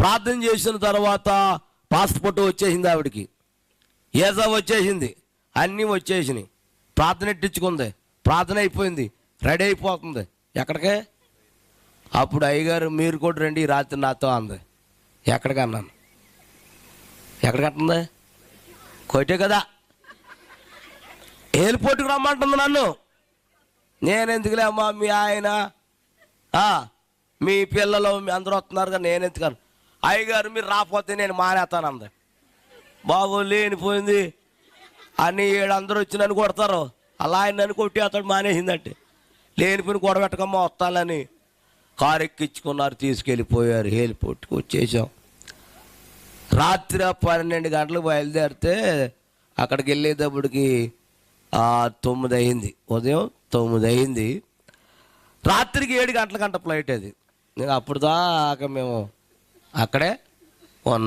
ప్రార్థన చేసిన తర్వాత పాస్పోర్ట్ వచ్చేసింది, ఆవిడికి వీసా వచ్చేసింది, అన్నీ వచ్చేసినాయి. ప్రార్థన ఎట్టించుకుంది, ప్రార్థన అయిపోయింది, రెడీ అయిపోతుంది. ఎక్కడికే? అప్పుడు అయ్యగారు మీరు కూడా రండి ఈ రాత్రి నాతో అంది. ఎక్కడికి అన్నాను. ఎక్కడికంటుంది? కోటే కదా, ఎయిర్పోర్ట్కి రమ్మంటుంది నన్ను. నేను ఎందుకులే అమ్మా, మీ ఆయన మీ పిల్లలు మీ అందరూ వస్తున్నారు కదా, నేను ఎందుకను. అయ్యగారు మీరు రాకపోతే నేను మానేస్తాను అంది. బాబు లేనిపోయింది అని అందరూ వచ్చి నన్ను కొడతారు, అలా ఆయన నన్ను కొట్టి అతడు మానేసిందంటే లేనిపోయిన గొడవెట్టకమ్మా వస్తానని కారు ఎక్కించుకున్నారు, తీసుకెళ్ళిపోయారు. ఎయిర్పోర్ట్కి వచ్చేసాం. రాత్రి 12 గంటలకు బయలుదేరితే అక్కడికి వెళ్ళేటప్పటికి 9 అయింది, ఉదయం 9 అయింది. రాత్రికి 7 గంటలకంట ఫ్లైట్ అది. అప్పుడు దాకా మేము అక్కడే ఉన్నాం.